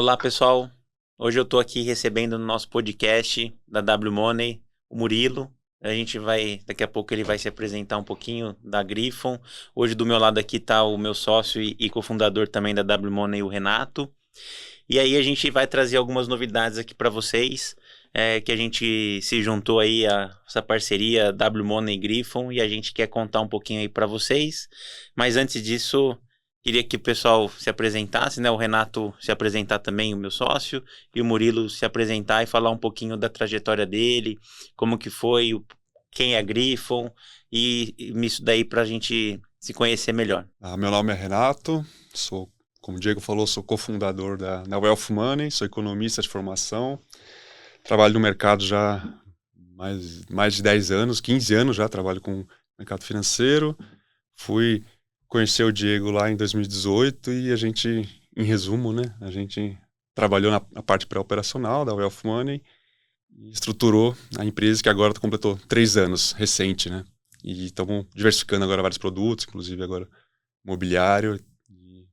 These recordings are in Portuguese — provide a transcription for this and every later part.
Olá, pessoal. Hoje eu estou aqui recebendo no nosso podcast da W Money o Murilo. Daqui a pouco ele vai se apresentar um pouquinho da Griffon. Hoje do meu lado aqui está o meu sócio e cofundador também da W Money, o Renato. E aí a gente vai trazer algumas novidades aqui para vocês, que a gente se juntou aí a essa parceria W Money e Griffon e a gente quer contar um pouquinho aí para vocês. Mas antes disso, queria que o pessoal se apresentasse, né? O Renato se apresentar também, o meu sócio, e o Murilo se apresentar e falar um pouquinho da trajetória dele, como que foi, quem é a Griffon e isso daí para a gente se conhecer melhor. Meu nome é Renato, como o Diego falou, sou cofundador da Wealth Money, sou economista de formação, trabalho no mercado já há mais de 10 anos, 15 anos já, trabalho com mercado financeiro. Fui conhecer o Diego lá em 2018 e a gente, em resumo, né, a gente trabalhou na parte pré-operacional da Wealth Money e estruturou a empresa que agora completou 3 anos, recente, né? E estamos diversificando agora vários produtos, inclusive agora imobiliário. E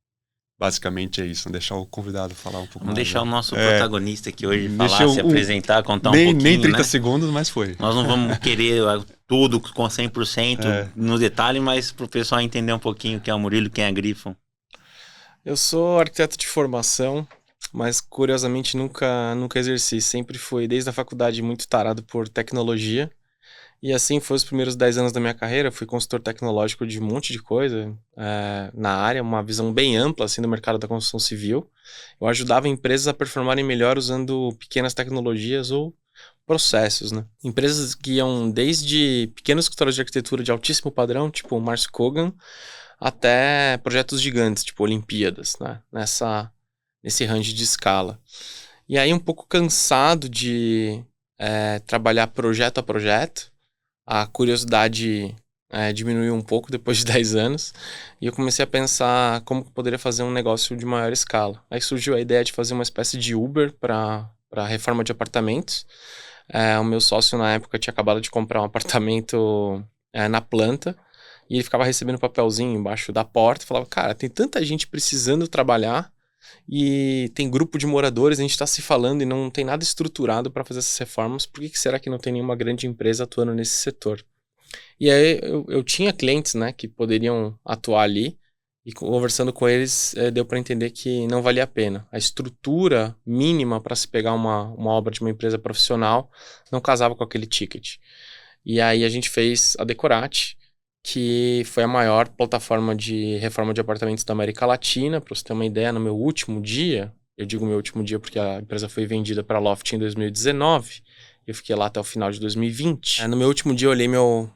basicamente é isso. Vamos deixar o convidado falar um pouco Vamos mais. deixar o nosso protagonista aqui hoje falar, deixei se apresentar, contar um pouquinho, nem 30 né? segundos, mas foi. Nós não vamos querer tudo com 100% no detalhe, mas para o pessoal entender um pouquinho quem é o Murilo, quem é a Griffon. Eu sou arquiteto de formação, mas curiosamente nunca exerci. Sempre fui, desde a faculdade, muito tarado por tecnologia. E assim foi os primeiros 10 anos da minha carreira. Fui consultor tecnológico de um monte de coisa na área, uma visão bem ampla assim, do mercado da construção civil. Eu ajudava empresas a performarem melhor usando pequenas tecnologias ou processos, né? Empresas que iam desde pequenos escritórios de arquitetura de altíssimo padrão, tipo o Mars Kogan, até projetos gigantes, tipo Olimpíadas, né? Nesse range de escala. E aí, um pouco cansado de trabalhar projeto a projeto, a curiosidade diminuiu um pouco depois de 10 anos, e eu comecei a pensar como eu poderia fazer um negócio de maior escala. Aí surgiu a ideia de fazer uma espécie de Uber para reforma de apartamentos. O meu sócio, na época, tinha acabado de comprar um apartamento na planta, e ele ficava recebendo papelzinho embaixo da porta e falava, cara, tem tanta gente precisando trabalhar e tem grupo de moradores, a gente está se falando e não tem nada estruturado para fazer essas reformas, por que será que não tem nenhuma grande empresa atuando nesse setor? E aí eu tinha clientes, né, que poderiam atuar ali, e conversando com eles deu para entender que não valia a pena. A estrutura mínima para se pegar uma obra de uma empresa profissional não casava com aquele ticket. E aí a gente fez a Decorate, que foi a maior plataforma de reforma de apartamentos da América Latina. Para você ter uma ideia, no meu último dia, eu digo meu último dia porque a empresa foi vendida para a Loft em 2019, eu fiquei lá até o final de 2020. No meu último dia eu olhei meu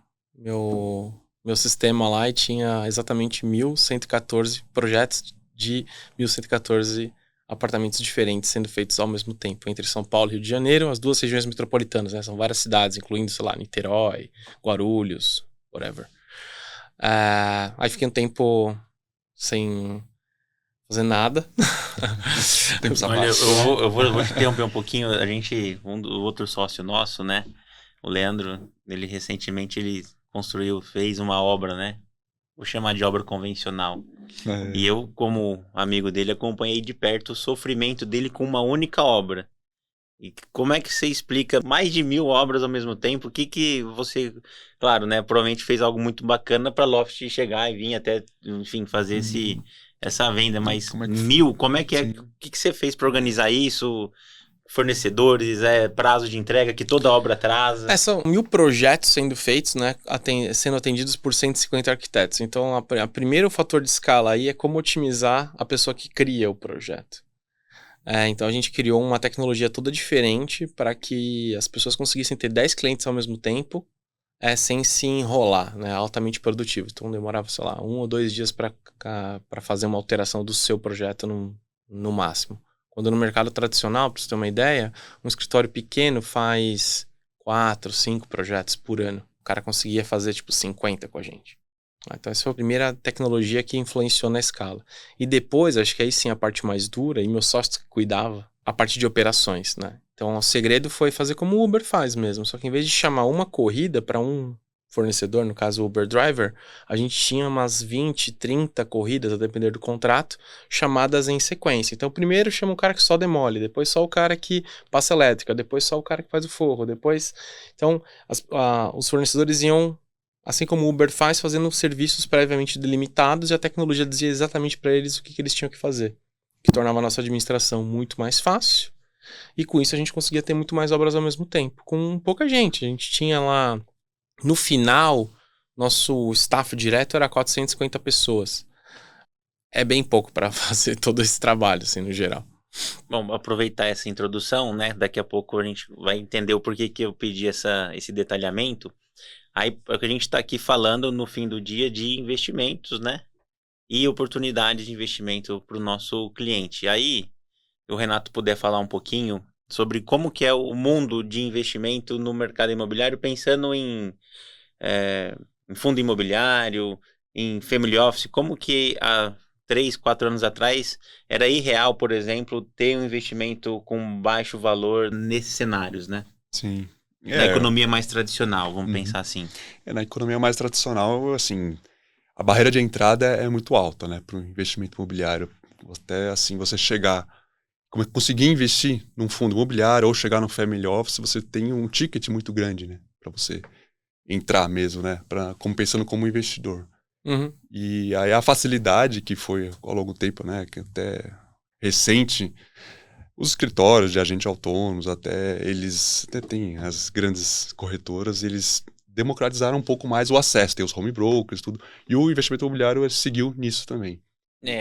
sistema lá e tinha exatamente 1.114 projetos de 1.114 apartamentos diferentes sendo feitos ao mesmo tempo, entre São Paulo e Rio de Janeiro, as duas regiões metropolitanas, né? São várias cidades, incluindo, sei lá, Niterói, Guarulhos, whatever. Aí fiquei um tempo sem fazer nada. Olha, eu vou te interromper um pouquinho. O outro sócio nosso, né? O Leandro, ele recentemente fez uma obra, né? Vou chamar de obra convencional. E eu, como amigo dele, acompanhei de perto o sofrimento dele com uma única obra. E como é que você explica mais de 1.000 obras ao mesmo tempo? O que você, claro, né? Provavelmente fez algo muito bacana para Loft chegar e vir até, enfim, fazer essa venda. Mas como é que é? O que você fez para organizar isso? Fornecedores, prazo de entrega que toda obra atrasa. São 1.000 projetos sendo feitos, né, sendo atendidos por 150 arquitetos. Então, o primeiro fator de escala aí é como otimizar a pessoa que cria o projeto. Então, a gente criou uma tecnologia toda diferente para que as pessoas conseguissem ter 10 clientes ao mesmo tempo, sem se enrolar, né, altamente produtivo. Então, demorava, sei lá, 1 ou 2 dias para fazer uma alteração do seu projeto no máximo. Quando no mercado tradicional, para você ter uma ideia, um escritório pequeno faz 4, 5 projetos por ano. O cara conseguia fazer, 50 com a gente. Então, essa foi a primeira tecnologia que influenciou na escala. E depois, acho que aí sim a parte mais dura, e meu sócio que cuidava, a parte de operações, né? Então, o segredo foi fazer como o Uber faz mesmo. Só que em vez de chamar uma corrida para um fornecedor, no caso o Uber Driver, a gente tinha umas 20, 30 corridas, a depender do contrato, chamadas em sequência. Então, primeiro chama o cara que só demole, depois só o cara que passa elétrica, depois só o cara que faz o forro, depois... Então, os fornecedores iam, assim como o Uber faz, fazendo serviços previamente delimitados e a tecnologia dizia exatamente para eles o que eles tinham que fazer, que tornava a nossa administração muito mais fácil e com isso a gente conseguia ter muito mais obras ao mesmo tempo, com pouca gente. A gente tinha lá... No final, nosso staff direto era 450 pessoas. É bem pouco para fazer todo esse trabalho, assim, no geral. Bom, aproveitar essa introdução, né? Daqui a pouco a gente vai entender o porquê que eu pedi esse detalhamento. Aí, é que a gente está aqui falando no fim do dia de investimentos, né? E oportunidades de investimento para o nosso cliente. Aí, o Renato puder falar um pouquinho sobre como que é o mundo de investimento no mercado imobiliário, pensando em fundo imobiliário, em family office, como que há 3, 4 anos atrás era irreal, por exemplo, ter um investimento com baixo valor nesses cenários, né? Sim. Na economia mais tradicional, vamos pensar assim. Na economia mais tradicional, assim, a barreira de entrada é muito alta, né, para o investimento imobiliário. Até, assim, você conseguir investir num fundo imobiliário ou chegar no family office, você tem um ticket muito grande, né, para você entrar mesmo, né, pensando como investidor. Uhum. E aí a facilidade que foi ao longo do tempo, né, que até recente, os escritórios de agentes autônomos, até tem as grandes corretoras, eles democratizaram um pouco mais o acesso, tem os home brokers, tudo, e o investimento imobiliário seguiu nisso também.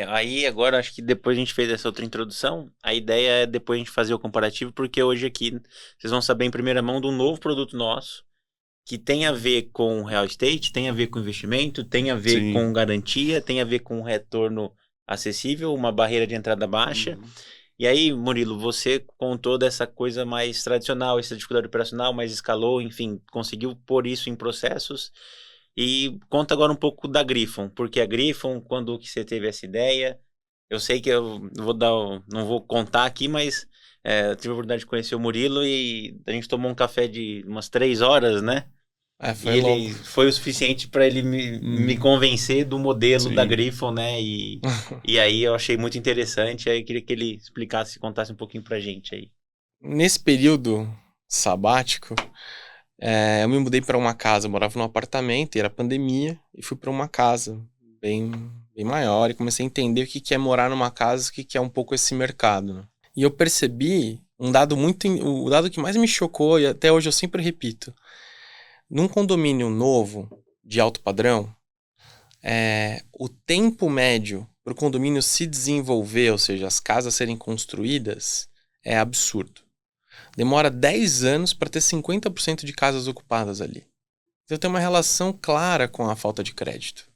Aí agora acho que depois a gente fez essa outra introdução, a ideia é depois a gente fazer o comparativo, porque hoje aqui vocês vão saber em primeira mão de um novo produto nosso, que tem a ver com real estate, tem a ver com investimento, tem a ver Sim. com garantia, tem a ver com retorno acessível, uma barreira de entrada baixa. E aí, Murilo, você contou dessa coisa mais tradicional, essa dificuldade operacional, mas escalou, enfim, conseguiu pôr isso em processos. E conta agora um pouco da Griffon, porque a Griffon, quando que você teve essa ideia? Eu sei que eu não vou contar aqui, mas eu tive a oportunidade de conhecer o Murilo e a gente tomou um café de umas 3 horas, né? Foi E ele longo. foi o suficiente para ele me convencer do modelo Sim. da Griffon, né? E aí eu achei muito interessante. Aí eu queria que ele explicasse, contasse um pouquinho pra gente aí. Nesse período sabático, eu me mudei para uma casa. Eu morava num apartamento, e era pandemia, e fui para uma casa bem, bem maior e comecei a entender o que é morar numa casa, o que é um pouco esse mercado, né? E eu percebi o dado que mais me chocou, e até hoje eu sempre repito: num condomínio novo, de alto padrão, o tempo médio para o condomínio se desenvolver, ou seja, as casas serem construídas, é absurdo. Demora 10 anos para ter 50% de casas ocupadas ali. Então tem uma relação clara com a falta de crédito.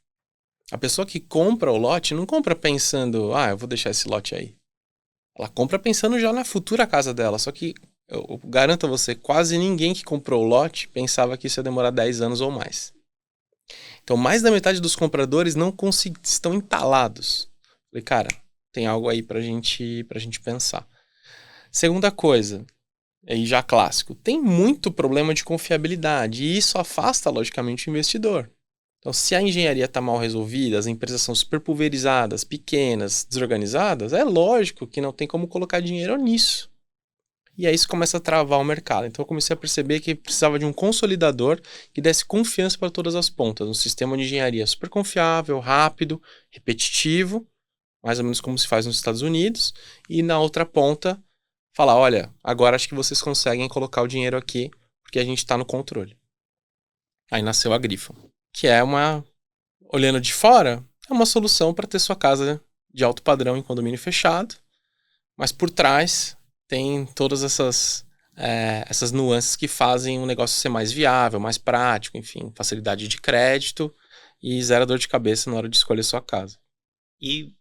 A pessoa que compra o lote não compra pensando, eu vou deixar esse lote aí. Ela compra pensando já na futura casa dela, só que eu garanto a você, quase ninguém que comprou o lote pensava que isso ia demorar 10 anos ou mais. Então, mais da metade dos compradores não estão entalados. Falei, cara, tem algo aí pra gente pensar. Segunda coisa, aí já clássico, tem muito problema de confiabilidade e isso afasta, logicamente, o investidor. Então, se a engenharia está mal resolvida, as empresas são super pulverizadas, pequenas, desorganizadas, é lógico que não tem como colocar dinheiro nisso. E aí isso começa a travar o mercado. Então eu comecei a perceber que precisava de um consolidador que desse confiança para todas as pontas. Um sistema de engenharia super confiável, rápido, repetitivo, mais ou menos como se faz nos Estados Unidos. E na outra ponta, falar, olha, agora acho que vocês conseguem colocar o dinheiro aqui, porque a gente está no controle. Aí nasceu a Griffon, que é olhando de fora, é uma solução para ter sua casa de alto padrão em condomínio fechado, mas por trás tem todas essas nuances que fazem o negócio ser mais viável, mais prático, enfim, facilidade de crédito e zero dor de cabeça na hora de escolher sua casa. E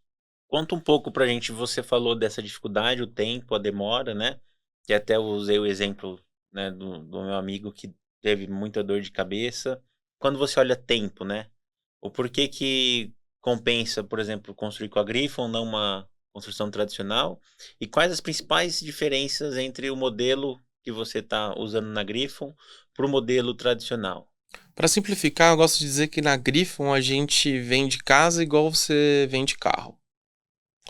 conta um pouco pra gente, você falou dessa dificuldade, o tempo, a demora, né? Que até eu usei o exemplo, né, do meu amigo que teve muita dor de cabeça. Quando você olha tempo, né? O porquê que compensa, por exemplo, construir com a Griffon, não uma construção tradicional? E quais as principais diferenças entre o modelo que você está usando na Griffon para o modelo tradicional? Para simplificar, eu gosto de dizer que na Griffon a gente vende casa igual você vende carro.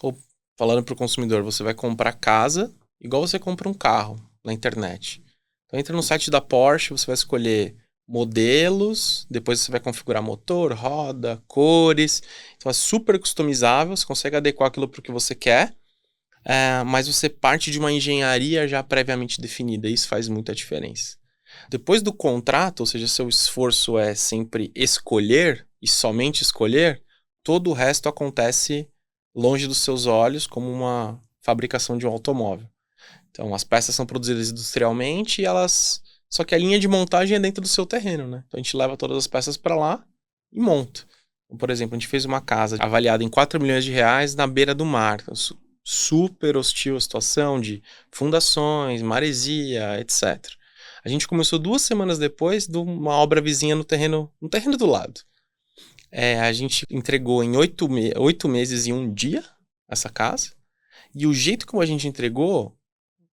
Ou falando para o consumidor, você vai comprar casa igual você compra um carro na internet. Então entra no site da Porsche, você vai escolher modelos, depois você vai configurar motor, roda, cores. Então é super customizável, você consegue adequar aquilo para o que você quer, mas você parte de uma engenharia já previamente definida. Isso faz muita diferença. Depois do contrato, ou seja, seu esforço é sempre escolher e somente escolher, todo o resto acontece longe dos seus olhos, como uma fabricação de um automóvel. Então, as peças são produzidas industrialmente e elas. Só que a linha de montagem é dentro do seu terreno, né? Então, a gente leva todas as peças para lá e monta. Então, por exemplo, a gente fez uma casa avaliada em 4 milhões de reais na beira do mar. Então, super hostil a situação de fundações, maresia, etc. A gente começou 2 semanas depois de uma obra vizinha no terreno do lado. A gente entregou em 8 meses e 1 dia essa casa. E o jeito como a gente entregou,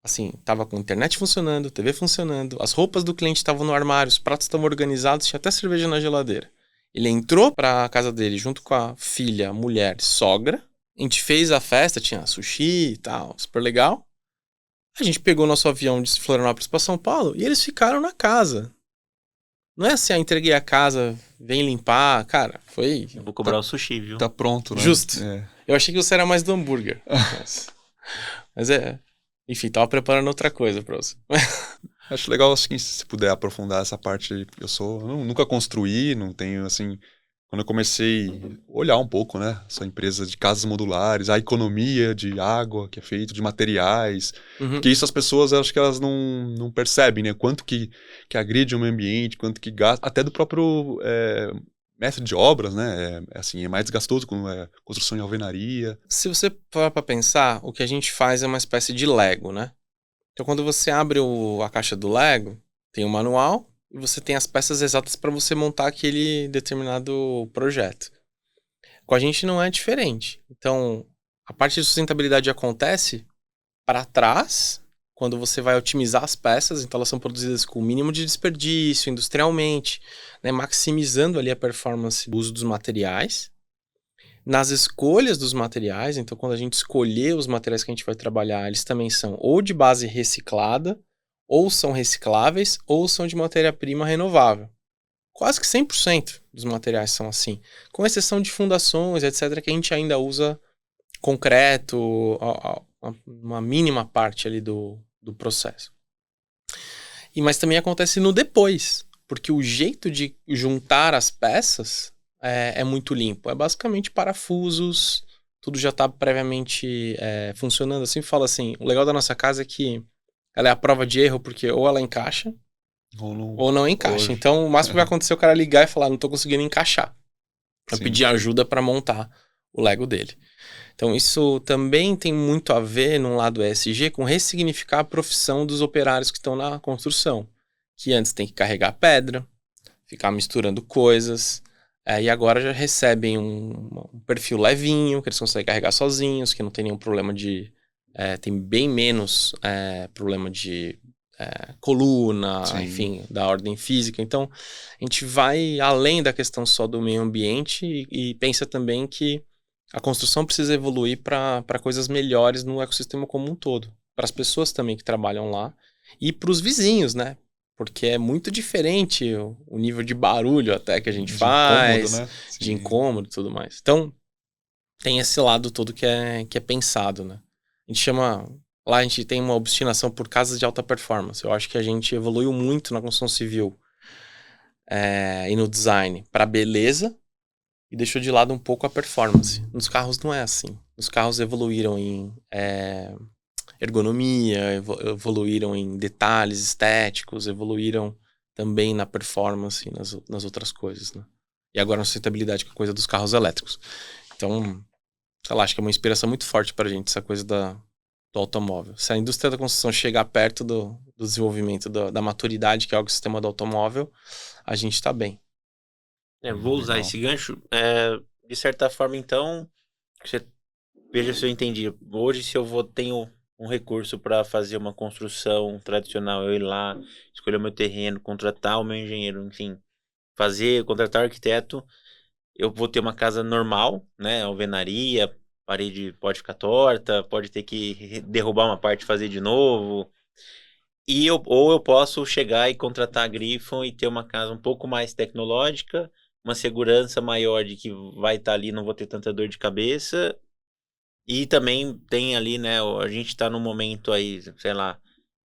assim, tava com a internet funcionando, TV funcionando, as roupas do cliente estavam no armário, os pratos estavam organizados, tinha até cerveja na geladeira. Ele entrou pra casa dele junto com a filha, mulher, sogra. A gente fez a festa, tinha sushi e tal, super legal. A gente pegou nosso avião de Florianópolis para São Paulo e eles ficaram na casa. Não é assim, entreguei a casa, vem limpar. Cara, foi. Eu vou cobrar o sushi, viu? Tá pronto, né? Justo. Eu achei que você era mais do hambúrguer. Mas enfim, tava preparando outra coisa pra você. Acho legal, assim, se puder aprofundar essa parte. Eu nunca construí, não tenho, assim... Quando eu comecei a olhar um pouco, né? Essa empresa de casas modulares, a economia de água que é feito, de materiais. Porque isso as pessoas, acho que elas não percebem, né? Quanto que agride o meio ambiente, quanto que gasta. Até do próprio mestre de obras, né? Assim, é mais desgastoso quando é construção em alvenaria. Se você parar pra pensar, o que a gente faz é uma espécie de Lego, né? Então, quando você abre a caixa do Lego, tem um manual e você tem as peças exatas para você montar aquele determinado projeto. Com a gente não é diferente. Então, a parte de sustentabilidade acontece para trás, quando você vai otimizar as peças, então elas são produzidas com o mínimo de desperdício, industrialmente, né, maximizando ali a performance do uso dos materiais. Nas escolhas dos materiais, então quando a gente escolher os materiais que a gente vai trabalhar, eles também são ou de base reciclada, ou são recicláveis, ou são de matéria-prima renovável. Quase que 100% dos materiais são assim, com exceção de fundações, etc., que a gente ainda usa concreto, uma mínima parte ali do processo. Mas também acontece no depois, porque o jeito de juntar as peças é muito limpo. É basicamente parafusos, tudo já está previamente funcionando. Assim, fala assim, o legal da nossa casa é que ela é a prova de erro, porque ou ela encaixa, ou não encaixa. Hoje. Então, o máximo que vai acontecer é o cara ligar e falar, não estou conseguindo encaixar. Eu pedi ajuda para montar o Lego dele. Então, isso também tem muito a ver, num lado ESG, com ressignificar a profissão dos operários que estão na construção. Que antes tem que carregar pedra, ficar misturando coisas, e agora já recebem um perfil levinho, que eles conseguem carregar sozinhos, que não tem nenhum problema de... tem bem menos problema de coluna, Sim. Enfim, da ordem física. Então, a gente vai além da questão só do meio ambiente e pensa também que a construção precisa evoluir para coisas melhores no ecossistema como um todo. Para as pessoas também que trabalham lá e para os vizinhos, né? Porque é muito diferente o nível de barulho até que a gente faz, incômodo, né? de incômodo e tudo mais. Então, tem esse lado todo que é pensado, né? A gente chama... Lá a gente tem uma obstinação por casas de alta performance. Eu acho que a gente evoluiu muito na construção civil e no design para beleza e deixou de lado um pouco a performance. Nos carros não é assim. Os carros evoluíram em ergonomia, evoluíram em detalhes estéticos, evoluíram também na performance e nas outras coisas, né? E agora na sustentabilidade, que é a coisa dos carros elétricos. Então, sei lá, acho que é uma inspiração muito forte pra gente essa coisa do automóvel. Se a indústria da construção chegar perto do desenvolvimento, da maturidade que é o sistema do automóvel, a gente tá bem. Vou usar esse gancho. De certa forma, então, veja se eu entendi. Hoje, se eu tenho um recurso para fazer uma construção tradicional, eu ir lá, escolher o meu terreno, contratar o meu engenheiro, enfim, contratar o arquiteto, eu vou ter uma casa normal, né? Alvenaria, parede pode ficar torta, pode ter que derrubar uma parte e fazer de novo. Ou eu posso chegar e contratar a Griffon e ter uma casa um pouco mais tecnológica, uma segurança maior de que vai estar ali, não vou ter tanta dor de cabeça. E também tem ali, né? A gente está num momento aí, sei lá,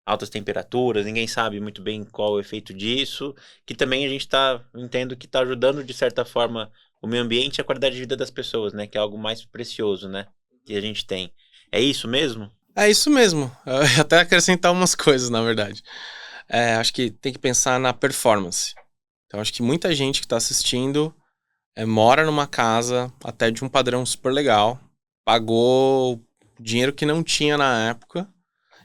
altas temperaturas, ninguém sabe muito bem qual o efeito disso, que também a gente entendo que está ajudando de certa forma o meio ambiente e a qualidade de vida das pessoas, né? Que é algo mais precioso, né? Que a gente tem. É isso mesmo? É isso mesmo. Eu ia até acrescentar umas coisas, na verdade. Acho que tem que pensar na performance. Então, acho que muita gente que está assistindo mora numa casa até de um padrão super legal, pagou dinheiro que não tinha na época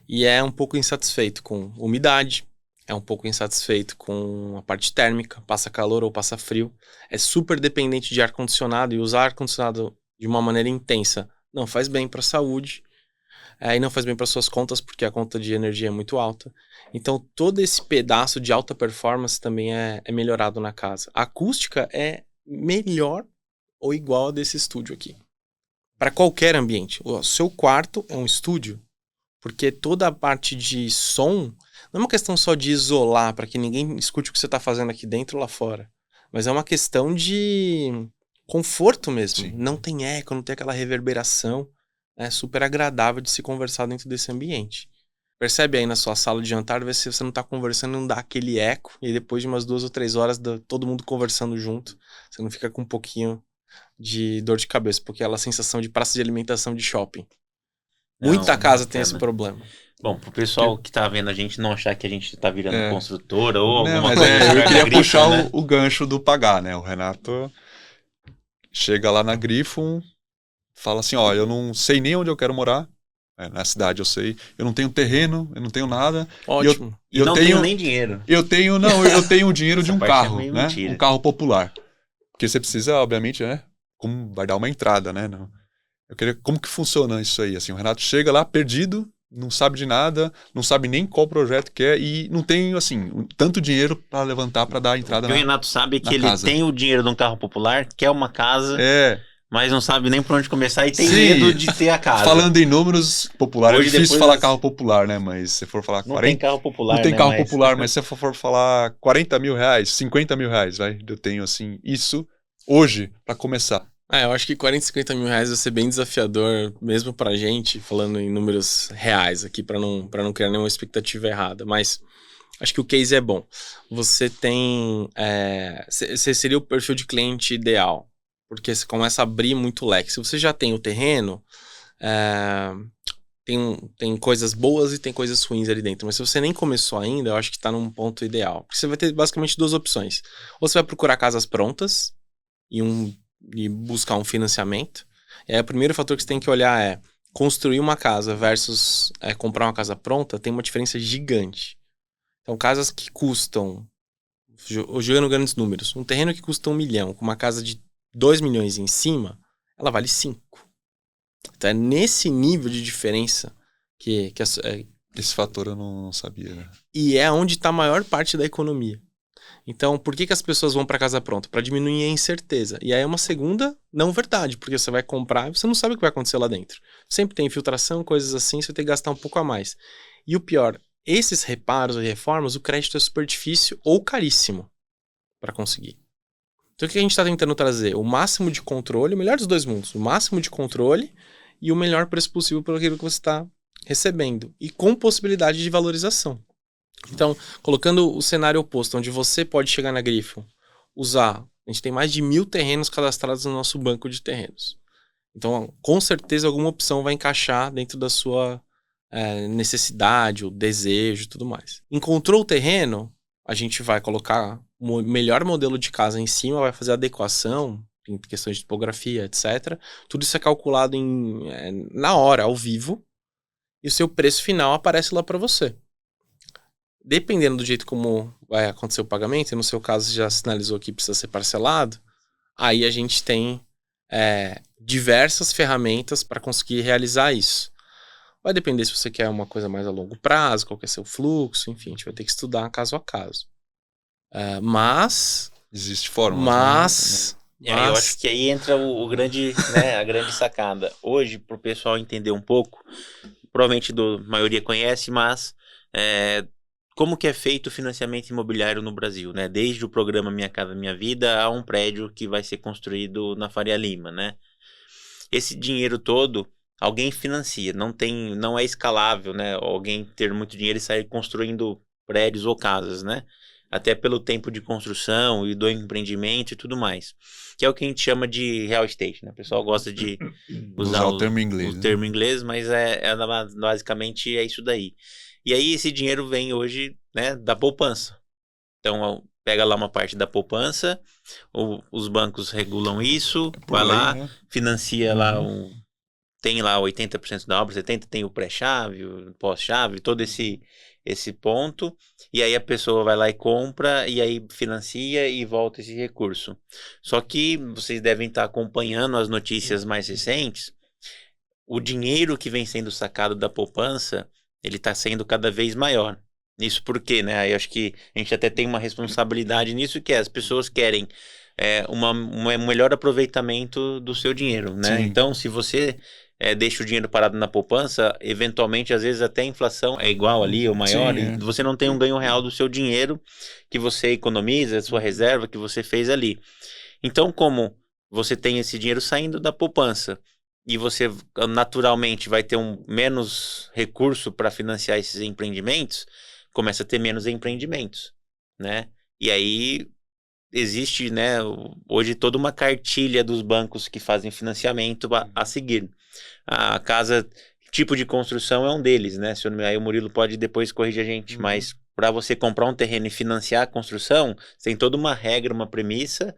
e é um pouco insatisfeito com umidade, é um pouco insatisfeito com a parte térmica, passa calor ou passa frio, é super dependente de ar-condicionado e usar ar-condicionado de uma maneira intensa não faz bem para a saúde. E não faz bem para suas contas, porque a conta de energia é muito alta. Então, todo esse pedaço de alta performance também é melhorado na casa. A acústica é melhor ou igual a desse estúdio aqui. Para qualquer ambiente. O seu quarto é um estúdio, porque toda a parte de som não é uma questão só de isolar para que ninguém escute o que você está fazendo aqui dentro ou lá fora, mas é uma questão de conforto mesmo. Sim. Não tem eco, não tem aquela reverberação. É super agradável de se conversar dentro desse ambiente. Percebe aí na sua sala de jantar, vê se você não tá conversando, não dá aquele eco, e depois de umas 2 ou 3 horas, todo mundo conversando junto, você não fica com um pouquinho de dor de cabeça, porque é aquela sensação de praça de alimentação de shopping. Muita casa tem esse problema. Bom, pro pessoal que tá vendo a gente não achar que a gente tá virando construtora ou não, alguma mas coisa. eu queria puxar né? o gancho do pagar, né? O Renato chega lá na Griffon, fala assim, ó, eu não sei nem onde eu quero morar. Na cidade eu sei. Eu não tenho terreno, eu não tenho nada. Ótimo. E eu não tenho nem dinheiro. Eu tenho o dinheiro de um carro, né? Mentira. Um carro popular. Porque você precisa, obviamente, né? Como vai dar uma entrada, né? Eu queria, como que funciona isso aí? Assim, o Renato chega lá perdido, não sabe de nada, não sabe nem qual projeto que é e não tem, assim, tanto dinheiro para levantar para dar a entrada na casa. O Renato sabe que ele tem o dinheiro de um carro popular, quer uma casa... Mas não sabe nem por onde começar e tem medo de ter a casa. Falando em números populares, é difícil falar carro popular, né? Mas se for falar... Não tem carro popular, não tem carro popular, mas se for falar 40 mil reais, 50 mil reais, vai. Eu tenho, assim, isso hoje para começar. Eu acho que 40, 50 mil reais vai ser bem desafiador, mesmo pra gente, falando em números reais aqui, pra não criar nenhuma expectativa errada. Mas acho que o case é bom. Você tem... Você seria o perfil de cliente ideal. Porque você começa a abrir muito leque. Se você já tem o terreno, tem coisas boas e tem coisas ruins ali dentro. Mas se você nem começou ainda, eu acho que está num ponto ideal. Porque você vai ter basicamente 2 opções. Ou você vai procurar casas prontas e buscar um financiamento. E aí o primeiro fator que você tem que olhar é construir uma casa versus comprar uma casa pronta, tem uma diferença gigante. Então, casas que custam, jogando grandes números, um terreno que custa 1 milhão, com uma casa de 2 milhões em cima, ela vale 5. Então é nesse nível de diferença que esse fator eu não sabia, né? E é onde está a maior parte da economia. Então, por que as pessoas vão para casa pronta? Para diminuir a incerteza. E aí é uma segunda não verdade, porque você vai comprar e você não sabe o que vai acontecer lá dentro. Sempre tem infiltração, coisas assim, você vai ter que gastar um pouco a mais. E o pior, esses reparos e reformas, o crédito é super difícil ou caríssimo para conseguir. Então o que a gente está tentando trazer? O máximo de controle, o melhor dos 2 mundos. O máximo de controle e o melhor preço possível por aquilo que você está recebendo. E com possibilidade de valorização. Então, colocando o cenário oposto, onde você pode chegar na Griffon, usar... A gente tem mais de 1.000 terrenos cadastrados no nosso banco de terrenos. Então, com certeza, alguma opção vai encaixar dentro da sua necessidade, o desejo e tudo mais. Encontrou o terreno, a gente vai colocar o melhor modelo de casa em cima, vai fazer adequação, em questões de topografia, etc. Tudo isso é calculado na hora, ao vivo, e o seu preço final aparece lá para você. Dependendo do jeito como vai acontecer o pagamento, e no seu caso já sinalizou que precisa ser parcelado, aí a gente tem diversas ferramentas para conseguir realizar isso. Vai depender se você quer uma coisa mais a longo prazo, qual que é seu fluxo, enfim, a gente vai ter que estudar caso a caso. Mas Existe forma. Mas... Eu acho que aí entra o grande, né, a grande sacada. Hoje, para o pessoal entender um pouco, provavelmente a maioria conhece, mas como que é feito o financiamento imobiliário no Brasil, né? Desde o programa Minha Casa Minha Vida a um prédio que vai ser construído na Faria Lima, né? Esse dinheiro todo, alguém financia, não é escalável, né? Alguém ter muito dinheiro e sair construindo prédios ou casas, né? Até pelo tempo de construção e do empreendimento e tudo mais. Que é o que a gente chama de real estate, né? O pessoal gosta de usar o termo inglês. o termo inglês, mas basicamente é isso daí. E aí esse dinheiro vem hoje, né, da poupança. Então pega lá uma parte da poupança, os bancos regulam isso, vai lei, lá, né? financia lá tem lá 80% da obra, 70% tem o pré-chave, o pós-chave, todo esse ponto, e aí a pessoa vai lá e compra, e aí financia e volta esse recurso. Só que vocês devem estar acompanhando as notícias mais recentes, o dinheiro que vem sendo sacado da poupança, ele está sendo cada vez maior. Isso porque, né? Eu acho que a gente até tem uma responsabilidade nisso, que é as pessoas querem um melhor aproveitamento do seu dinheiro, né? Sim. Então, se você deixa o dinheiro parado na poupança, eventualmente, às vezes até a inflação é igual ali ou maior, e você não tem um ganho real do seu dinheiro que você economiza, a sua reserva que você fez ali. Então, como você tem esse dinheiro saindo da poupança e você naturalmente vai ter menos recurso para financiar esses empreendimentos, começa a ter menos empreendimentos, né? E aí existe, né, hoje toda uma cartilha dos bancos que fazem financiamento a seguir. A casa, tipo de construção é um deles, né? Aí o Murilo pode depois corrigir a gente, mas para você comprar um terreno e financiar a construção, tem toda uma regra, uma premissa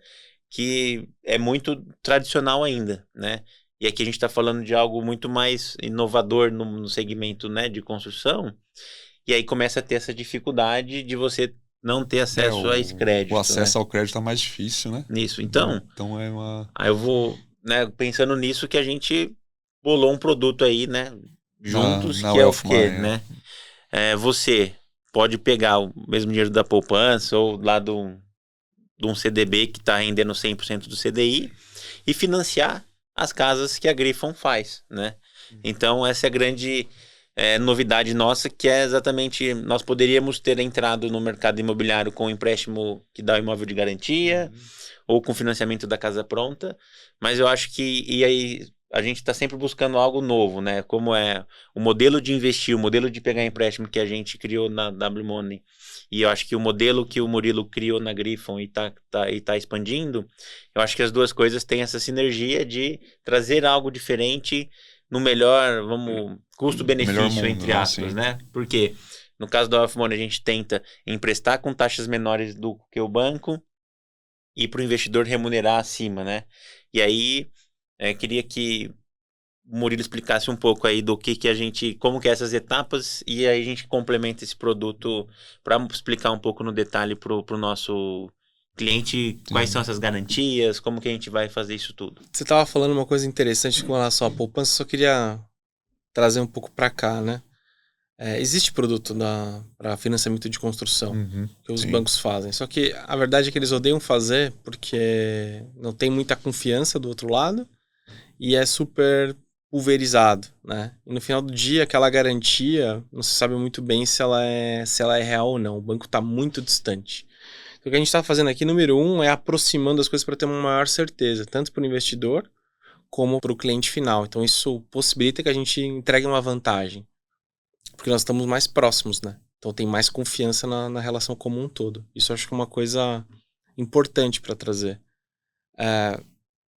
que é muito tradicional ainda, né? E aqui a gente está falando de algo muito mais inovador no segmento, né, de construção, e aí começa a ter essa dificuldade de você não ter acesso a esse crédito. O acesso né? ao crédito é mais difícil, né? Nisso. Então é uma... aí eu vou, né, pensando nisso que a gente bolou um produto aí, né, juntos, na que é o Wealth quê, Money, né? Você pode pegar o mesmo dinheiro da poupança ou lá de um CDB que está rendendo 100% do CDI e financiar as casas que a Griffon faz, né? Então, essa é a grande novidade nossa, que é exatamente, nós poderíamos ter entrado no mercado imobiliário com um empréstimo que dá o imóvel de garantia, ou com financiamento da casa pronta, mas eu acho que, e aí, a gente está sempre buscando algo novo, né? Como é o modelo de investir, o modelo de pegar empréstimo que a gente criou na W Money, e eu acho que o modelo que o Murilo criou na Griffon e tá expandindo, eu acho que as duas coisas têm essa sinergia de trazer algo diferente no melhor, custo-benefício, entre aspas, né? Porque no caso da Wealth Money a gente tenta emprestar com taxas menores do que o banco e para o investidor remunerar acima, né? E aí queria que o Murilo explicasse um pouco aí do que a gente, como que é essas etapas, e aí a gente complementa esse produto para explicar um pouco no detalhe para o nosso cliente quais são essas garantias, como que a gente vai fazer isso tudo. Você estava falando uma coisa interessante com relação à poupança, só queria trazer um pouco para cá, né? Existe produto para financiamento de construção que os bancos fazem, só que a verdade é que eles odeiam fazer porque não tem muita confiança do outro lado e é super pulverizado, né? E no final do dia, aquela garantia, não se sabe muito bem se ela é real ou não. O banco está muito distante. Então, o que a gente está fazendo aqui, número 1, é aproximando as coisas para ter uma maior certeza, tanto para o investidor como para o cliente final. Então, isso possibilita que a gente entregue uma vantagem, porque nós estamos mais próximos, né? Então, tem mais confiança na relação como um todo. Isso eu acho que é uma coisa importante para trazer.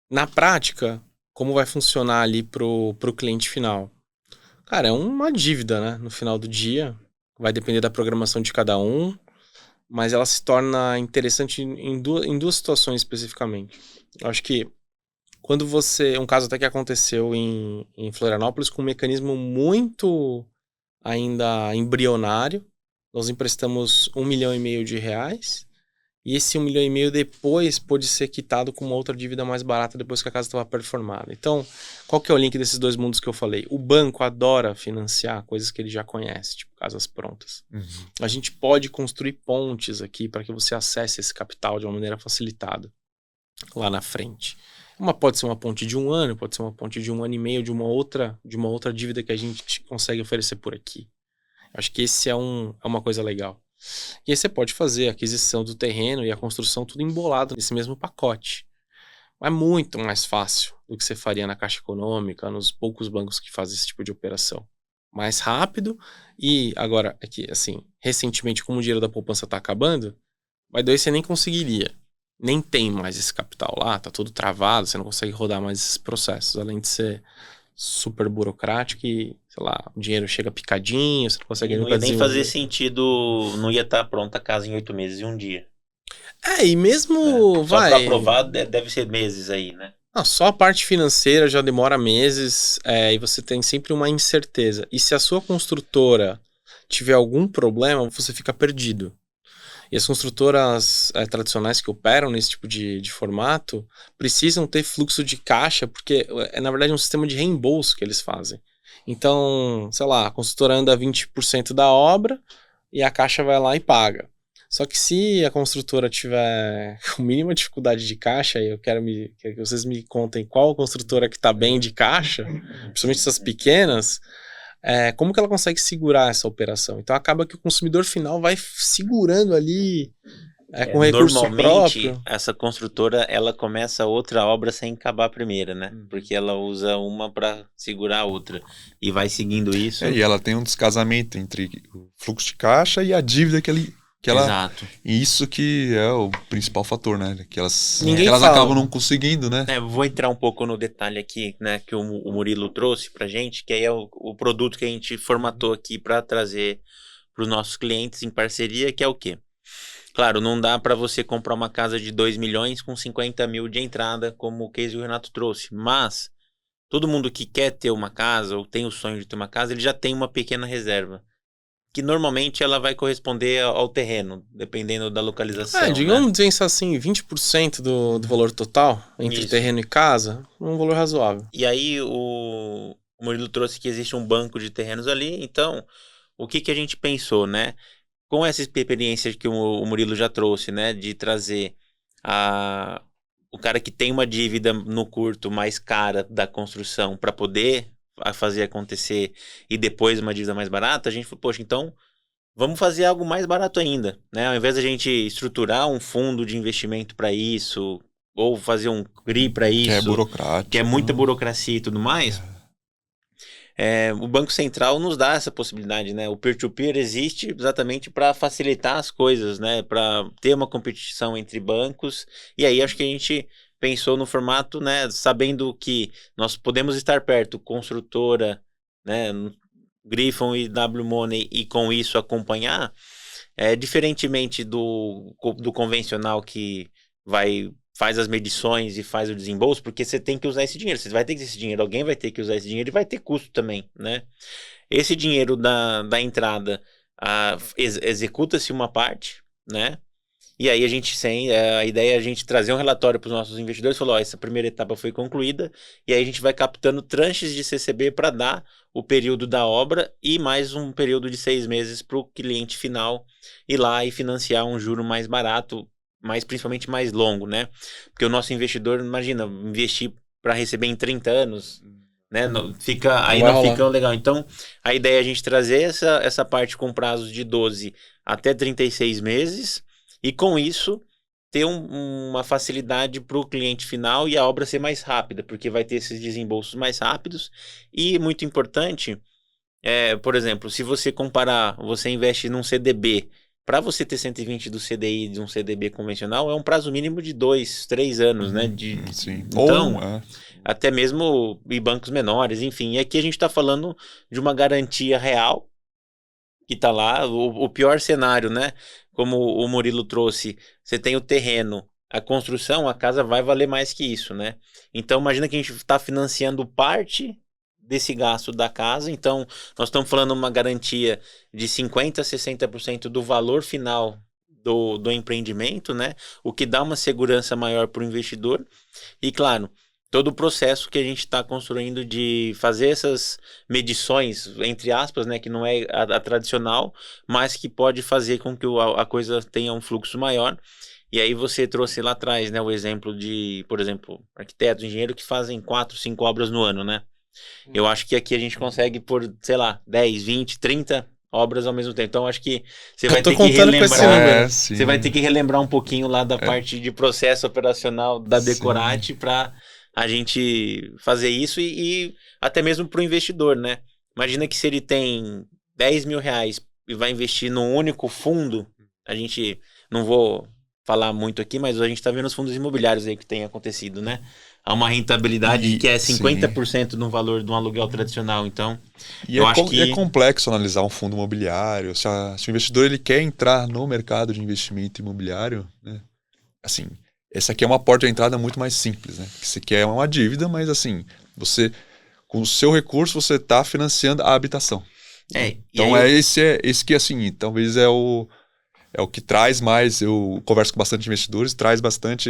Na prática, como vai funcionar ali pro cliente final? Cara, é uma dívida, né? No final do dia, vai depender da programação de cada um, mas ela se torna interessante em duas situações especificamente. Eu acho que quando um caso até que aconteceu em Florianópolis, com um mecanismo muito ainda embrionário, nós emprestamos R$1,5 milhão de reais E esse 1,5 milhão depois pode ser quitado com uma outra dívida mais barata depois que a casa estava performada. Então, qual que é o link desses dois mundos que eu falei? O banco adora financiar coisas que ele já conhece, tipo casas prontas. A gente pode construir pontes aqui para que você acesse esse capital de uma maneira facilitada lá na frente. Pode ser uma ponte de 1 ano, pode ser uma ponte de 1 ano e meio de uma outra dívida que a gente consegue oferecer por aqui. Acho que esse é uma coisa legal. E aí você pode fazer a aquisição do terreno e a construção tudo embolado nesse mesmo pacote. É muito mais fácil do que você faria na Caixa Econômica, nos poucos bancos que fazem esse tipo de operação. Mais rápido e agora, aqui, assim, recentemente, como o dinheiro da poupança está acabando, mas daí você nem conseguiria. Nem tem mais esse capital lá, tá tudo travado, você não consegue rodar mais esses processos, além de ser super burocrático e, sei lá, o dinheiro chega picadinho, você não consegue Não nunca ia nem desenvolver. fazer sentido, não ia estar pronta a casa em 8 meses e um dia. E mesmo Só para aprovar deve ser meses aí, né? Só a parte financeira já demora meses, e você tem sempre uma incerteza. E se a sua construtora tiver algum problema, você fica perdido. E as construtoras tradicionais que operam nesse tipo de formato precisam ter fluxo de caixa, porque é na verdade um sistema de reembolso que eles fazem. Então, sei lá, a construtora anda 20% da obra e a caixa vai lá e paga. Só que se a construtora tiver com mínima dificuldade de caixa, eu quero que vocês me contem qual construtora que está bem de caixa, principalmente essas pequenas, como que ela consegue segurar essa operação? Então acaba que o consumidor final vai segurando ali com recurso normalmente, próprio. essa construtora, ela começa outra obra sem acabar a primeira, né? Porque ela usa uma para segurar a outra. E vai seguindo isso. E ela tem um descasamento entre o fluxo de caixa e a dívida que ela... Exato. E isso que é o principal fator, né? Que elas fala. acabam não conseguindo, né? Vou entrar um pouco no detalhe aqui, né? Que o Murilo trouxe pra gente, que aí é o produto que a gente formatou aqui para trazer para os nossos clientes em parceria, que é o quê? Claro, não dá para você comprar uma casa de 2 milhões com 50 mil de entrada, como o case o Renato trouxe. Mas todo mundo que quer ter uma casa ou tem o sonho de ter uma casa, ele já tem uma pequena reserva. Que normalmente ela vai corresponder ao terreno, dependendo da localização. Digamos pensar assim, 20% do valor total entre terreno e casa, um valor razoável. E aí o Murilo trouxe que existe um banco de terrenos ali, então o que a gente pensou, né? Com essa experiência que o Murilo já trouxe, né? De trazer o cara que tem uma dívida no curto mais cara da construção para poder fazer acontecer e depois uma dívida mais barata, a gente falou, poxa, então vamos fazer algo mais barato ainda, né? Ao invés da gente estruturar um fundo de investimento para isso, ou fazer um CRI para isso, que é burocrático, que é muita burocracia e tudo mais, o Banco Central nos dá essa possibilidade, né? O peer-to-peer existe exatamente para facilitar as coisas, né? Para ter uma competição entre bancos, e aí acho que a gente pensou no formato, né? Sabendo que nós podemos estar perto, construtora, né? Griffon e WMoney, e com isso acompanhar, diferentemente do convencional que faz as medições e faz o desembolso, porque você tem que usar esse dinheiro, você vai ter que usar esse dinheiro, alguém vai ter que usar esse dinheiro e vai ter custo também, né? Esse dinheiro da entrada, executa-se uma parte, né? E aí a ideia é a gente trazer um relatório para os nossos investidores, falou, essa primeira etapa foi concluída, e aí a gente vai captando tranches de CCB para dar o período da obra e mais um período de 6 meses para o cliente final ir lá e financiar um juro mais barato, mas principalmente mais longo, né? Porque o nosso investidor, imagina, investir para receber em 30 anos, né? Não fica legal. Então, a ideia é a gente trazer essa parte com prazos de 12 até 36 meses, e com isso ter uma facilidade para o cliente final e a obra ser mais rápida, porque vai ter esses desembolsos mais rápidos. E muito importante, por exemplo, se você comparar, você investe num CDB, para você ter 120 do CDI de um CDB convencional, é um prazo mínimo de 2, 3 anos, né? Sim. Então, até mesmo em bancos menores, enfim. E aqui a gente está falando de uma garantia real, que está lá, o pior cenário, né? Como o Murilo trouxe, você tem o terreno, a construção, a casa vai valer mais que isso, né? Então, imagina que a gente está financiando parte desse gasto da casa, então nós estamos falando uma garantia de 50% a 60% do valor final do empreendimento, né? O que dá uma segurança maior para o investidor. E, claro, todo o processo que a gente está construindo de fazer essas medições, entre aspas, né? Que não é a tradicional, mas que pode fazer com que a coisa tenha um fluxo maior. E aí você trouxe lá atrás, né? O exemplo de, por exemplo, arquitetos, engenheiros que fazem 4, 5 obras no ano, né? Eu acho que aqui a gente consegue por, sei lá, 10, 20, 30 obras ao mesmo tempo. Então, acho que você vai ter que relembrar. Você vai ter que relembrar um pouquinho lá da parte de processo operacional da Decorate para a gente fazer isso e até mesmo para o investidor, né? Imagina que se ele tem 10 mil reais e vai investir num único fundo, a gente, não vou falar muito aqui, mas a gente está vendo os fundos imobiliários aí que tem acontecido, né? Há uma rentabilidade que é 50% no valor de um aluguel tradicional, então eu acho que... é complexo analisar um fundo imobiliário, se o investidor ele quer entrar no mercado de investimento imobiliário, né? Assim, essa aqui é uma porta de entrada muito mais simples, né? Que você quer uma dívida, mas assim, você, com o seu recurso, você está financiando a habitação. Então esse que assim, talvez é o que traz mais, eu converso com bastante investidores, traz bastante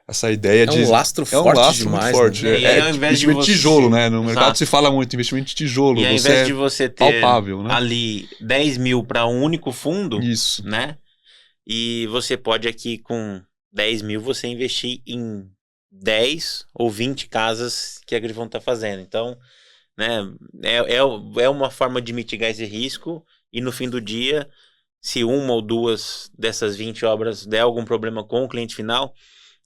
essa ideia de... É um lastro forte demais. Muito forte. Né? É investimento de tijolo, né? No mercado se fala muito investimento de tijolo. E ao invés de você ter palpável, né? ali 10 mil para um único fundo, isso, né? E você pode aqui com 10 mil você investir em 10 ou 20 casas que a Grifon está fazendo. Então, né? É uma forma de mitigar esse risco e no fim do dia, se uma ou duas dessas 20 obras der algum problema com o cliente final,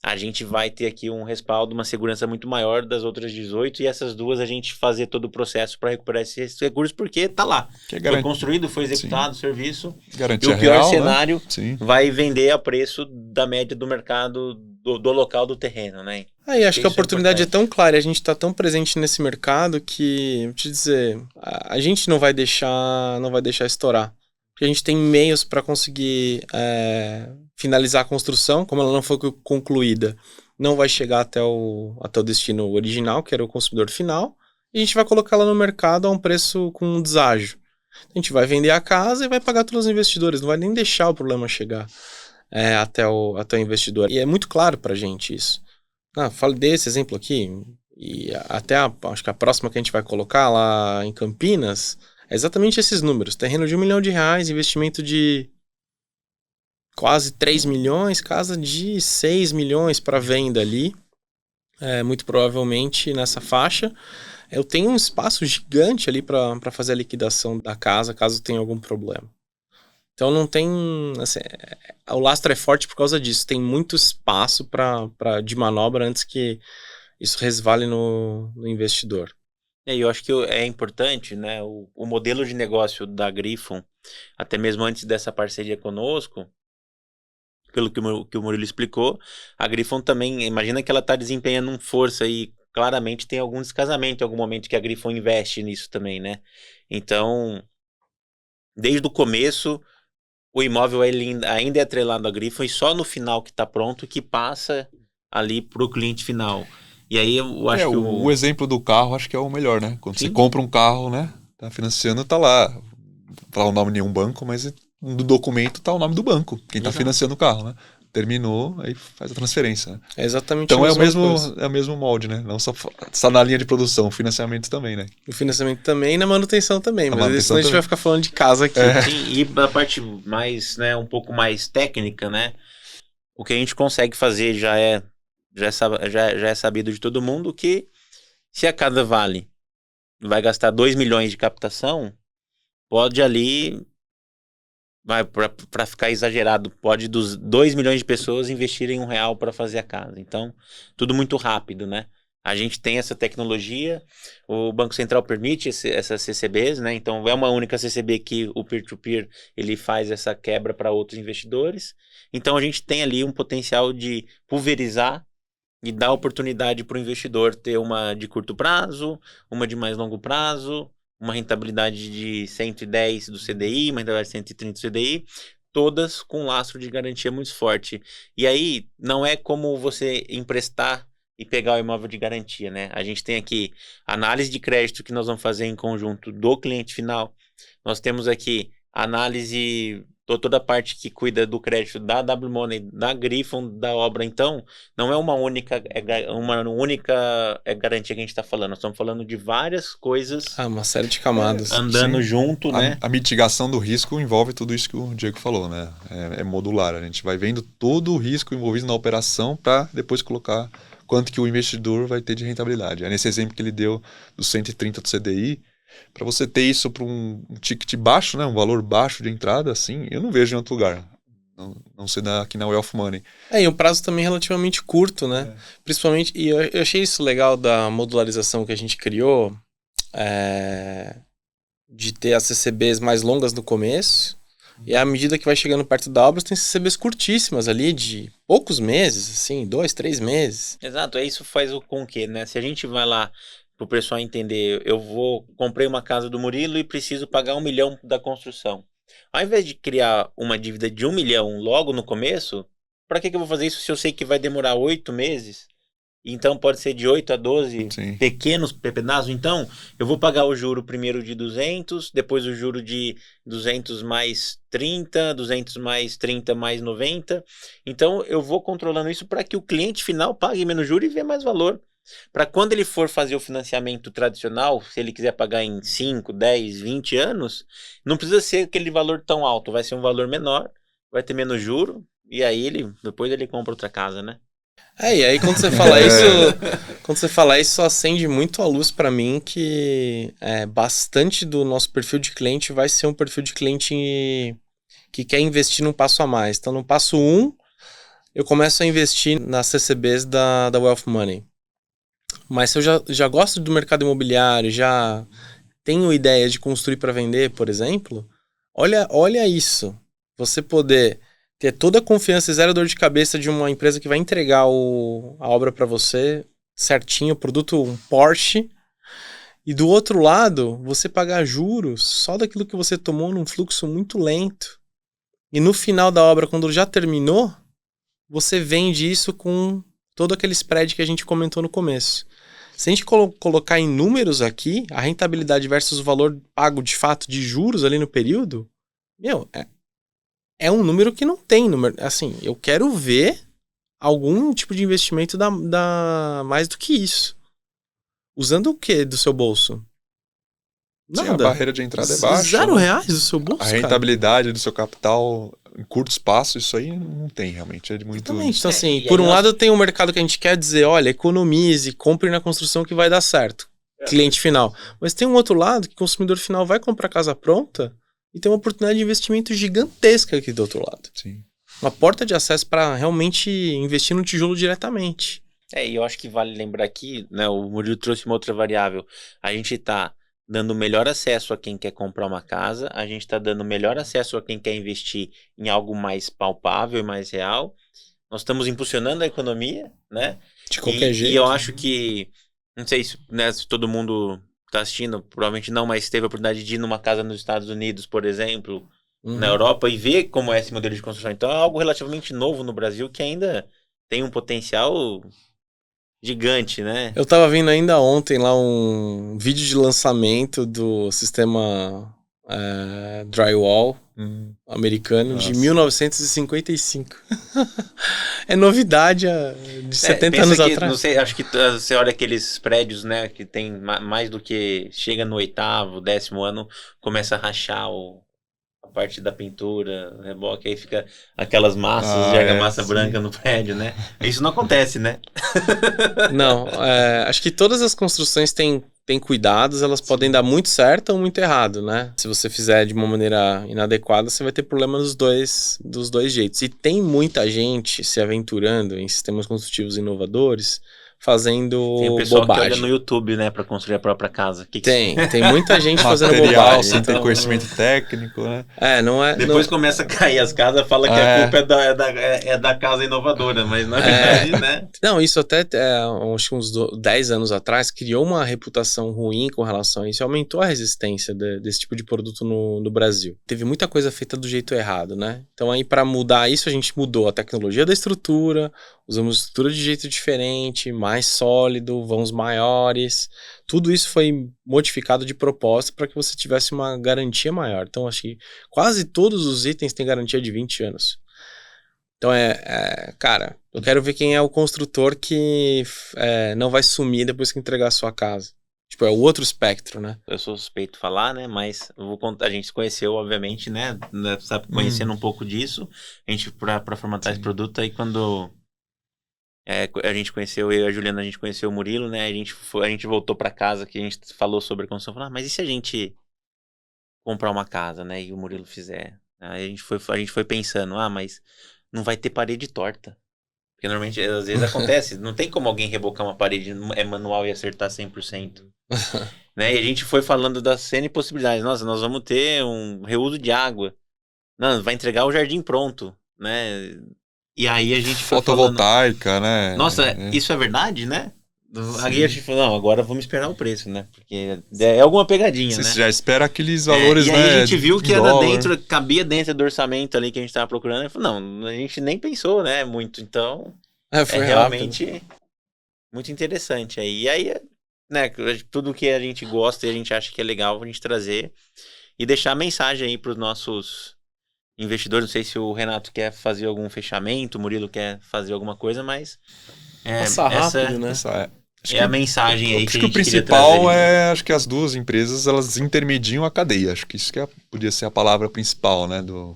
a gente vai ter aqui um respaldo, uma segurança muito maior das outras 18 e essas duas a gente fazer todo o processo para recuperar esses recursos, porque tá lá. Foi construído, foi executado o serviço. Garantia e o pior real, cenário né? vai vender a preço da média do mercado do local do terreno, né? E acho que a oportunidade é tão clara, a gente está tão presente nesse mercado que, vou te dizer, a gente não vai deixar estourar. Porque a gente tem meios para conseguir finalizar a construção, como ela não foi concluída, não vai chegar até o destino original, que era o consumidor final, e a gente vai colocar ela no mercado a um preço com um deságio. A gente vai vender a casa e vai pagar todos os investidores, não vai nem deixar o problema chegar até o investidor. E é muito claro para a gente isso. Falo desse exemplo aqui, e até acho que a próxima que a gente vai colocar lá em Campinas é exatamente esses números. Terreno de R$1 milhão, investimento de quase 3 milhões, casa de 6 milhões para venda ali. Muito provavelmente nessa faixa. Eu tenho um espaço gigante ali para fazer a liquidação da casa, caso tenha algum problema. Então não tem... Assim, o lastro é forte por causa disso. Tem muito espaço de manobra antes que isso resvale no investidor. E eu acho que é importante, né, o modelo de negócio da Grifon, até mesmo antes dessa parceria conosco, pelo que o Murilo explicou, a Grifon também, imagina que ela está desempenhando força e claramente tem algum descasamento em algum momento que a Grifon investe nisso também, né? Então, desde o começo, o imóvel ainda é atrelado à Grifon e só no final que está pronto que passa ali para o cliente final. E aí eu acho que o exemplo do carro acho que é o melhor, né? Quando você compra um carro, né? Tá financiando, tá lá. Não vou falar o nome de nenhum banco, mas no documento tá o nome do banco. Quem tá financiando o carro, né? Terminou, aí faz a transferência. Né? É exatamente então é o mesmo molde, né? Não só na linha de produção, o financiamento também, né? O financiamento também e na manutenção também. Mas senão a gente vai ficar falando de casa aqui. Sim, e a parte mais, né, um pouco mais técnica, né? O que a gente consegue fazer já é sabido de todo mundo que se a cada vale vai gastar 2 milhões de captação, pode ali, para ficar exagerado, pode dos 2 milhões de pessoas investirem R$1 para fazer a casa. Então, tudo muito rápido, né? A gente tem essa tecnologia, o Banco Central permite essas CCBs, né? Então, é uma única CCB que o peer-to-peer ele faz essa quebra para outros investidores. Então, a gente tem ali um potencial de pulverizar e dar oportunidade para o investidor ter uma de curto prazo, uma de mais longo prazo, uma rentabilidade de 110 do CDI, uma rentabilidade de 130 do CDI, todas com lastro de garantia muito forte. E aí, não é como você emprestar e pegar o imóvel de garantia, né? A gente tem aqui análise de crédito que nós vamos fazer em conjunto do cliente final. Nós temos aqui análise toda a parte que cuida do crédito da W Money, da Griffon, da obra, então, não é uma única garantia que a gente está falando. Nós estamos falando de várias coisas Uma série de camadas. andando Sim. junto, né? A mitigação do risco envolve tudo isso que o Diego falou, né? É modular. A gente vai vendo todo o risco envolvido na operação para depois colocar quanto que o investidor vai ter de rentabilidade. É nesse exemplo que ele deu do 130 do CDI, para você ter isso para um ticket baixo, né? Um valor baixo de entrada, assim, eu não vejo em outro lugar. Não sei aqui na Wealth Money. E um prazo também relativamente curto, né? Principalmente, e eu achei isso legal da modularização que a gente criou, de ter as CCBs mais longas no começo, e à medida que vai chegando perto da obra, tem CCBs curtíssimas ali, de poucos meses, assim, 2, 3 meses. Exato, isso faz com que, né? Se a gente vai lá pro pessoal entender, comprei uma casa do Murilo e preciso pagar 1 milhão da construção. Ao invés de criar uma dívida de 1 milhão logo no começo, para que eu vou fazer isso se eu sei que vai demorar 8 meses? Então pode ser de 8 a 12 Sim. pequenos pedaços. Então eu vou pagar o juro primeiro de 200, depois o juro de 200 mais 30, 200 mais 30 mais 90. Então eu vou controlando isso para que o cliente final pague menos juro e vê mais valor. Para quando ele for fazer o financiamento tradicional, se ele quiser pagar em 5, 10, 20 anos, não precisa ser aquele valor tão alto, vai ser um valor menor, vai ter menos juro, e aí depois ele compra outra casa, né? E aí quando você fala isso, acende muito a luz para mim que bastante do nosso perfil de cliente vai ser um perfil de cliente que quer investir num passo a mais. Então no passo 1, eu começo a investir nas CCBs da Wealth Money. Mas se eu já gosto do mercado imobiliário, já tenho ideia de construir para vender, por exemplo, olha isso. Você poder ter toda a confiança e zero dor de cabeça de uma empresa que vai entregar a obra para você certinho, produto um Porsche, e do outro lado, você pagar juros só daquilo que você tomou num fluxo muito lento. E no final da obra, quando já terminou, você vende isso com todo aquele spread que a gente comentou no começo. Se a gente colocar em números aqui, a rentabilidade versus o valor pago de fato de juros ali no período, é um número que não tem número. Assim, eu quero ver algum tipo de investimento da mais do que isso. Usando o que do seu bolso? Sim, Nada. a barreira de entrada é baixa. R$0 do seu bolso, A rentabilidade do seu capital em curto espaço, isso aí não tem realmente. É de muito... Exatamente. Então, assim, por um lado tem um mercado que a gente quer dizer, olha, economize, compre na construção que vai dar certo. Cliente final. Mas tem um outro lado que o consumidor final vai comprar casa pronta e tem uma oportunidade de investimento gigantesca aqui do outro lado. Sim. Uma porta de acesso para realmente investir no tijolo diretamente. E eu acho que vale lembrar aqui, né, o Murilo trouxe uma outra variável. A gente está dando melhor acesso a quem quer comprar uma casa, a gente está dando melhor acesso a quem quer investir em algo mais palpável e mais real. Nós estamos impulsionando a economia, né? De qualquer jeito. E eu acho que, não sei se todo mundo está assistindo, provavelmente não, mas teve a oportunidade de ir numa casa nos Estados Unidos, por exemplo, na Europa, e ver como é esse modelo de construção. Então é algo relativamente novo no Brasil que ainda tem um potencial gigante, né? Eu tava vendo ainda ontem lá um vídeo de lançamento do sistema drywall americano de 1955. É novidade de 70 anos atrás. Não sei, acho que você olha aqueles prédios, né, que tem mais do que chega no 8º, 10º ano, começa a rachar a parte da pintura, reboque, aí fica aquelas massas de argamassa branca no prédio, né? Isso não acontece, né? Não, acho que todas as construções têm cuidados, elas podem dar muito certo ou muito errado, né? Se você fizer de uma maneira inadequada, você vai ter problema dos dois jeitos. E tem muita gente se aventurando em sistemas construtivos inovadores, fazendo tem pessoal bobagem. que olha no YouTube, né, para construir a própria casa. Tem muita gente fazendo material, bobagem. sem ter conhecimento técnico, né? Depois começa a cair as casas, fala que a culpa é da casa inovadora, mas na verdade, né? Não, isso até acho que uns 10 anos atrás criou uma reputação ruim com relação a isso e aumentou a resistência desse tipo de produto no Brasil. Teve muita coisa feita do jeito errado, né? Então aí para mudar isso a gente mudou a tecnologia da estrutura, usamos estrutura de jeito diferente, mais sólido, vãos maiores. Tudo isso foi modificado de propósito para que você tivesse uma garantia maior. Então, acho que quase todos os itens têm garantia de 20 anos. Então, cara, eu quero ver quem é o construtor que não vai sumir depois que entregar a sua casa. Tipo, é o outro espectro, né? Eu sou suspeito de falar, né? Mas eu vou contar, a gente se conheceu, obviamente, né? Sabe, conhecendo um pouco disso. A gente, pra formatar esse produto, aí quando a gente conheceu, eu e a Juliana, a gente conheceu o Murilo, né? A gente voltou pra casa, que a gente falou sobre a construção. Falou, mas e se a gente comprar uma casa, né? E o Murilo fizer? Aí a gente foi pensando, mas não vai ter parede torta. Porque normalmente, às vezes acontece, não tem como alguém rebocar uma parede manual e acertar 100%. Né? E a gente foi falando das N possibilidades. Nossa, nós vamos ter um reuso de água. Não, vai entregar o jardim pronto, né? E aí a gente foi fotovoltaica, falando, né? Nossa, isso é verdade, né? Aí a gente falou, não, agora vamos esperar o preço, né? Porque é alguma pegadinha, né? Você já espera aqueles valores, e né? E aí a gente viu que dólar. cabia dentro do orçamento ali que a gente tava procurando. E falou, não, a gente nem pensou, né? Muito, então foi realmente muito interessante. E aí, né, tudo que a gente gosta e a gente acha que é legal a gente trazer e deixar a mensagem aí para os nossos investidores. Não sei se o Renato quer fazer algum fechamento, o Murilo quer fazer alguma coisa, mas passa rápido, né? Acho que a mensagem aí que o principal acho que as duas empresas, elas intermediam a cadeia. Acho que isso que podia ser a palavra principal, né? Não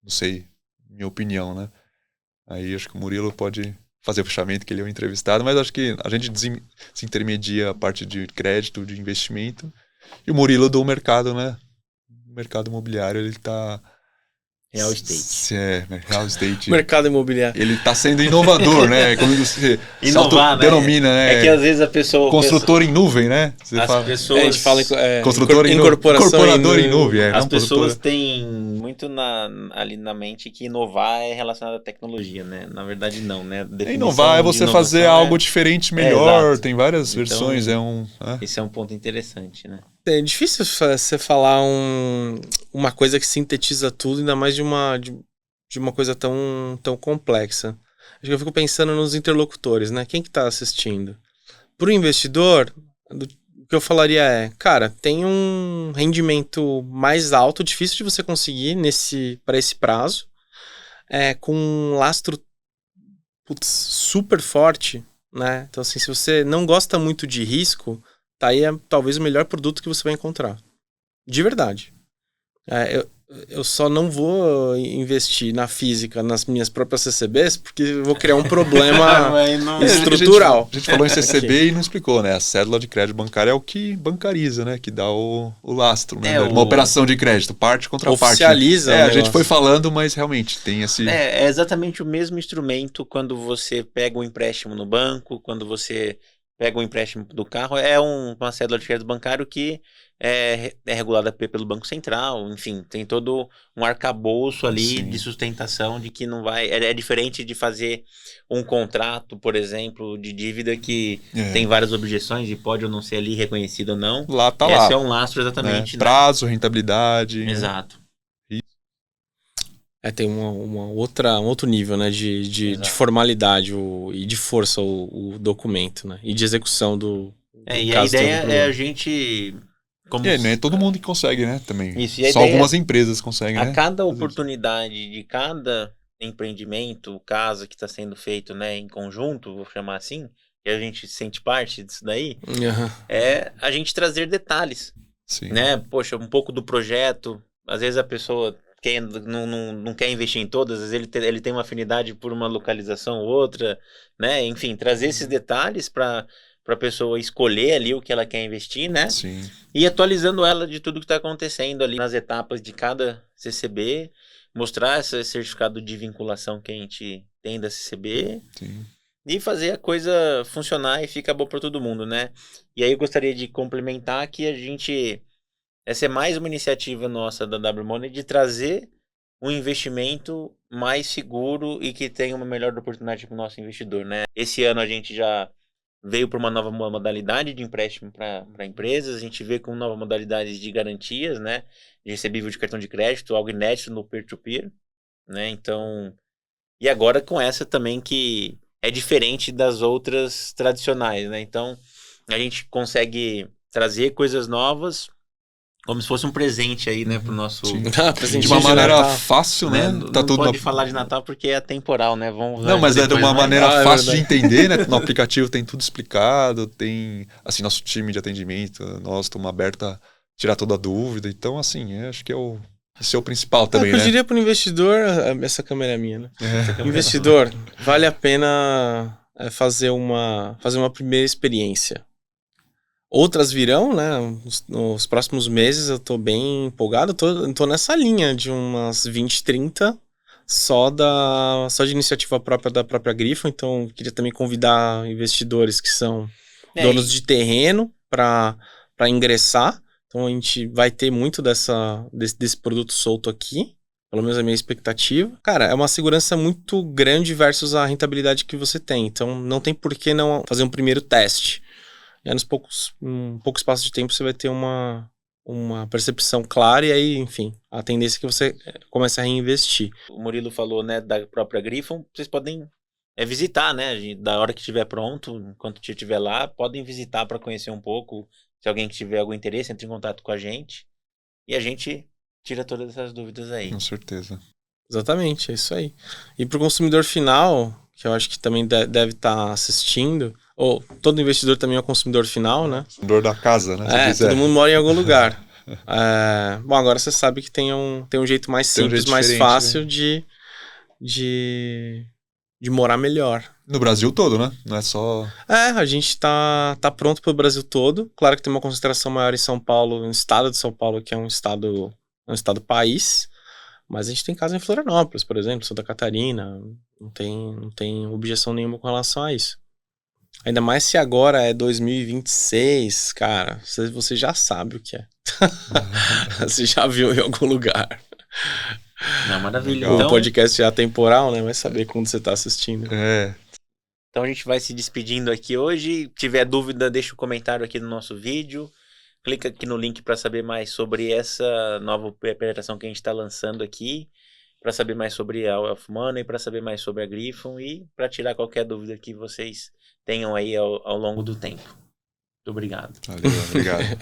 sei, minha opinião, né? Aí acho que o Murilo pode fazer o fechamento, que ele é o entrevistado, mas acho que a gente se intermedia a parte de crédito, de investimento, e o Murilo do mercado, né? O mercado imobiliário, ele tá... Real estate. Real estate. Mercado imobiliário. Ele tá sendo inovador, né? Como você inovar, né? Denomina, né? É que às vezes a pessoa... Construtor em nuvem, né? Pessoas... A gente fala construtor incorporador em nuvem. As pessoas têm muito ali na mente que inovar é relacionado à tecnologia, né? Na verdade, não, né? Inovar é você fazer algo diferente, melhor. Tem várias versões. Esse é um ponto interessante, né? É difícil você falar uma coisa que sintetiza tudo, ainda mais de uma coisa tão complexa. Acho que eu fico pensando nos interlocutores, né? Quem que tá assistindo? Para o investidor, o que eu falaria cara, tem um rendimento mais alto, difícil de você conseguir para esse prazo, com um lastro super forte, né? Então, assim, se você não gosta muito de risco, tá aí talvez o melhor produto que você vai encontrar. De verdade. Eu só não vou investir na física, nas minhas próprias CCBs, porque eu vou criar um problema estrutural. A gente falou em CCB e não explicou, né? A cédula de crédito bancário é o que bancariza, né? Que dá o lastro, né? Uma operação de crédito, parte contra parte. Oficializa, né? A gente foi falando, mas realmente tem esse... É exatamente o mesmo instrumento quando você pega um empréstimo no banco, quando você pega um empréstimo do carro, uma cédula de crédito bancário que é regulada pelo Banco Central, enfim, tem todo um arcabouço ali de sustentação de que não vai... É diferente de fazer um contrato, por exemplo, de dívida que tem várias objeções e pode ou não ser ali reconhecido ou não. Lá tá Esse é um lastro exatamente. Né? Prazo, rentabilidade... Exato. Tem um outro nível, né, de formalidade e de força o documento, né, e de execução do e a ideia é a gente... Não é todo mundo que consegue, né, também. Isso, só algumas empresas conseguem, né? A cada oportunidade de cada empreendimento, casa que está sendo feito, né, em conjunto, vou chamar assim, que a gente sente parte disso daí, é a gente trazer detalhes. Sim. Né? Poxa, um pouco do projeto, às vezes a pessoa... não quer investir em todas, às vezes ele tem uma afinidade por uma localização ou outra, né? Enfim, trazer esses detalhes para a pessoa escolher ali o que ela quer investir, né? Sim. E atualizando ela de tudo que está acontecendo ali nas etapas de cada CCB, mostrar esse certificado de vinculação que a gente tem da CCB. Sim. E fazer a coisa funcionar e ficar bom para todo mundo, né? E aí eu gostaria de complementar que essa é mais uma iniciativa nossa da WMoney de trazer um investimento mais seguro e que tenha uma melhor oportunidade para o nosso investidor, né? Esse ano a gente já veio para uma nova modalidade de empréstimo para empresas, a gente veio com novas modalidades de garantias, né? De recebível de cartão de crédito, algo inédito no peer-to-peer, né? Então, e agora com essa também que é diferente das outras tradicionais, né? Então, a gente consegue trazer coisas novas como se fosse um presente aí, né, pro nosso... Sim. Ah, De presentinho uma de maneira Natal. fácil, né? Não Tá tudo pode falar de Natal porque é atemporal, né? Vamos Não, mas é de depois uma mais. maneira Ah, é fácil de verdade. entender, né? No aplicativo tem tudo explicado, tem, assim, nosso time de atendimento, nós estamos abertos a tirar toda a dúvida. Então, assim, acho que esse é o principal também, Eu né? diria pro investidor, essa câmera é minha, né? É. Investidor, vale a pena fazer uma primeira experiência. Outras virão, né? Nos próximos meses eu tô bem empolgado. Eu tô nessa linha de umas 20, 30 só de iniciativa própria da própria Grifo. Então, queria também convidar investidores que são donos de terreno para ingressar. Então, a gente vai ter muito desse produto solto aqui. Pelo menos a minha expectativa. Cara, é uma segurança muito grande versus a rentabilidade que você tem. Então, não tem por que não fazer um primeiro teste. E aí, um pouco espaço de tempo, você vai ter uma percepção clara e aí, enfim, a tendência é que você comece a reinvestir. O Murilo falou, né, da própria Griffon, vocês podem visitar, né, da hora que estiver pronto, enquanto estiver lá, podem visitar para conhecer um pouco. Se alguém que tiver algum interesse, entre em contato com a gente e a gente tira todas essas dúvidas aí. Com certeza. Exatamente, é isso aí. E para o consumidor final, que eu acho que também deve estar assistindo, ou todo investidor também é um consumidor final, né? Dor da casa, né? Todo mundo mora em algum lugar. Bom, agora você sabe que tem um jeito mais Tem um simples, jeito mais diferente, fácil de morar melhor. No Brasil todo, né? Não é só... A gente tá pronto para o Brasil todo. Claro que tem uma concentração maior em São Paulo, no estado de São Paulo, que é um estado país. Mas a gente tem casa em Florianópolis, por exemplo, Santa Catarina. Não tem objeção nenhuma com relação a isso. Ainda mais se agora é 2026, cara, você já sabe o que é. Você já viu em algum lugar. Não, maravilha. O Então, podcast é atemporal, né? Vai saber quando você tá assistindo. então a gente vai se despedindo aqui hoje. Se tiver dúvida, deixa um comentário aqui no nosso vídeo. Clica aqui no link para saber mais sobre essa nova operação que a gente está lançando aqui, para saber mais sobre a Wealth Money, para saber mais sobre a Griffon e para tirar qualquer dúvida que vocês tenham aí ao longo do tempo. Muito obrigado. Valeu, obrigado.